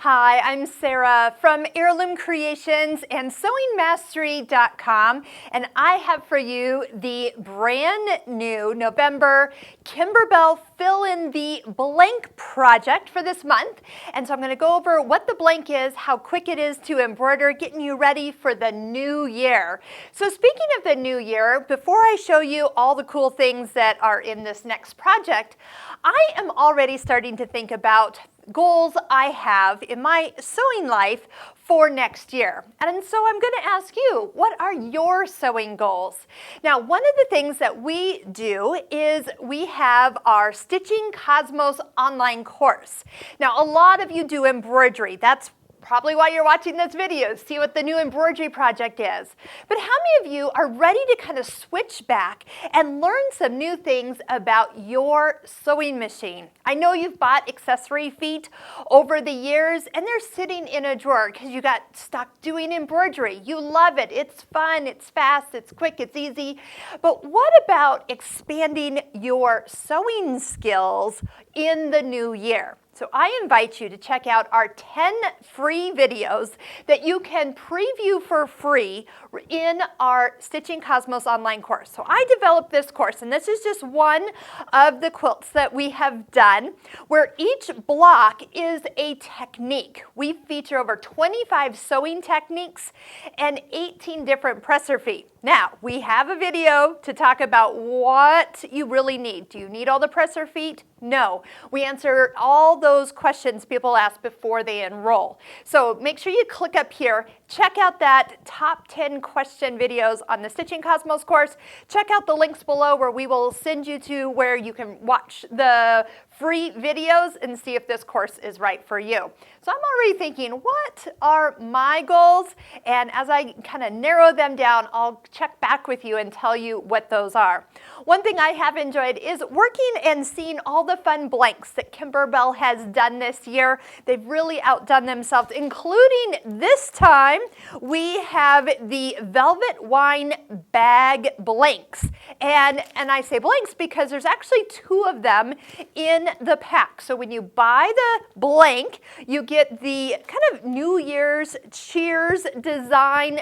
Hi, I'm Sarah from Heirloom Creations and sewingmastery.com, and I have for you the brand new November Kimberbell Fill in the Blank project for this month. And so I'm going to go over what the blank is, how quick it is to embroider, getting you ready for the new year. So speaking of the new year, before I show you all the cool things that are in this next project, I am already starting to think about goals I have in my sewing life for next year. And so I'm going to ask you, what are your sewing goals? Now, one of the things that we do is we have our Stitching Cosmos online course. Now, a lot of you do embroidery. That's probably why you're watching this video, see what the new embroidery project is. But how many of you are ready to kind of switch back and learn some new things about your sewing machine? I know you've bought accessory feet over the years and they're sitting in a drawer because you got stuck doing embroidery. You love it. It's fun, it's fast, it's quick, it's easy. But what about expanding your sewing skills in the new year? So I invite you to check out our 10 free videos that you can preview for free in our Stitching Cosmos online course. So I developed this course, and this is just one of the quilts that we have done, where each block is a technique. We feature over 25 sewing techniques and 18 different presser feet. Now, we have a video to talk about what you really need. Do you need all the presser feet? No. We answer all those questions people ask before they enroll. So make sure you click up here, check out that top 10 question videos on the Stitching Cosmos course. Check out the links below where we will send you to where you can watch the free videos and see if this course is right for you. So I'm already thinking, what are my goals? And as I kind of narrow them down, I'll check back with you and tell you what those are. One thing I have enjoyed is working and seeing all the fun blanks that Kimberbell has done this year. They've really outdone themselves, including this time we have the Velvet Wine Bag blanks. And I say blanks because there's actually 2 of them in the pack. So when you buy the blank, you get the kind of New Year's cheers design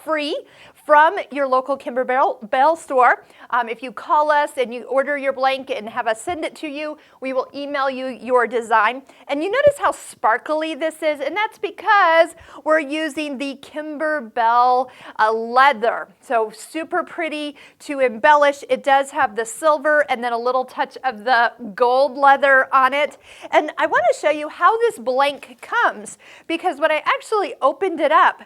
free from your local Kimberbell store. If you call us and you order your blank and have us send it to you, we will email you your design. And you notice how sparkly this is, and that's because we're using the Kimberbell leather. So super pretty to embellish. It does have the silver and then a little touch of the gold leather on it. And I want to show you how this blank comes, because when I actually opened it up,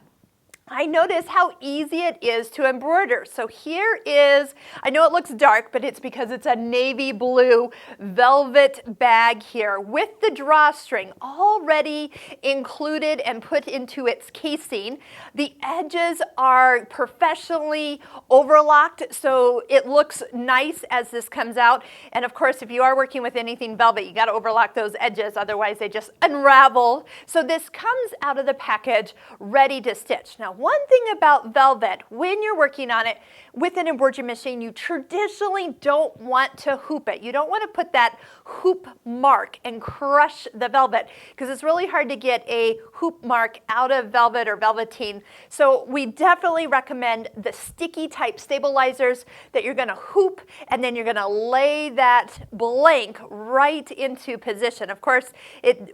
I notice how easy it is to embroider. So here is, I know it looks dark, but it's because it's a navy blue velvet bag here with the drawstring already included and put into its casing. The edges are professionally overlocked, so it looks nice as this comes out. And of course, if you are working with anything velvet, you got to overlock those edges, otherwise they just unravel. So this comes out of the package ready to stitch. Now, one thing about velvet, when you're working on it with an embroidery machine, you traditionally don't want to hoop it. You don't want to put that hoop mark and crush the velvet, because it's really hard to get a hoop mark out of velvet or velveteen. So we definitely recommend the sticky type stabilizers that you're going to hoop, and then you're going to lay that blank right into position. Of course,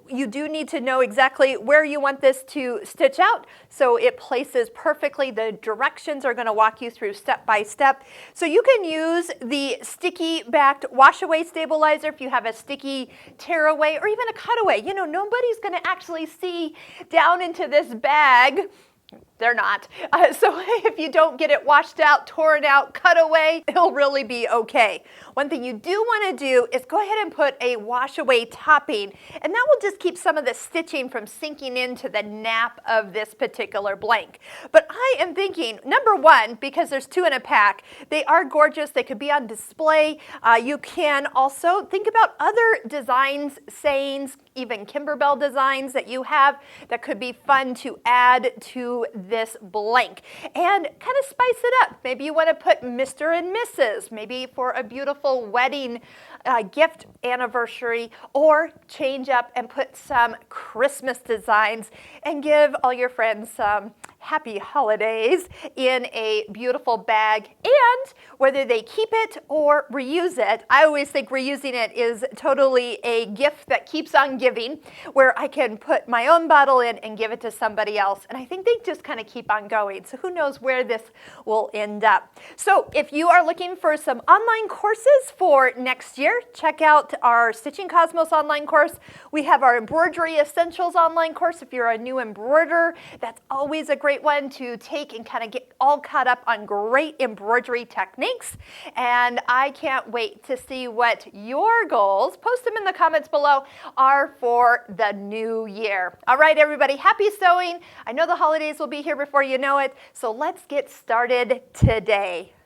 you do need to know exactly where you want this to stitch out, so it places perfectly. The directions are going to walk you through step by step. So you can use the sticky backed wash away stabilizer if you have a sticky tear away or even a cutaway. You know, nobody's going to actually see down into this bag. They're not. So if you don't get it washed out, torn out, cut away, it'll really be okay. One thing you do want to do is go ahead and put a wash away topping, and that will just keep some of the stitching from sinking into the nap of this particular blank. But I am thinking, number one, because there's 2 in a pack, they are gorgeous. They could be on display. You can also think about other designs, sayings, even Kimberbell designs that you have that could be fun to add to this blank and kind of spice it up. Maybe you want to put Mr. and Mrs., maybe for a beautiful wedding gift anniversary, or change up and put some Christmas designs and give all your friends some happy holidays in a beautiful bag. And whether they keep it or reuse it, I always think reusing it is totally a gift that keeps on giving, where I can put my own bottle in and give it to somebody else. And I think they just kind of keep on going. So who knows where this will end up. So if you are looking for some online courses for next year, check out our Stitching Cosmos online course. We have our Embroidery Essentials online course. If you're a new embroiderer, that's always a great one to take and kind of get all caught up on great embroidery techniques. And I can't wait to see what your goals, post them in the comments below, are for the new year. All right, everybody, happy sewing. I know the holidays will be here before you know it, so let's get started today.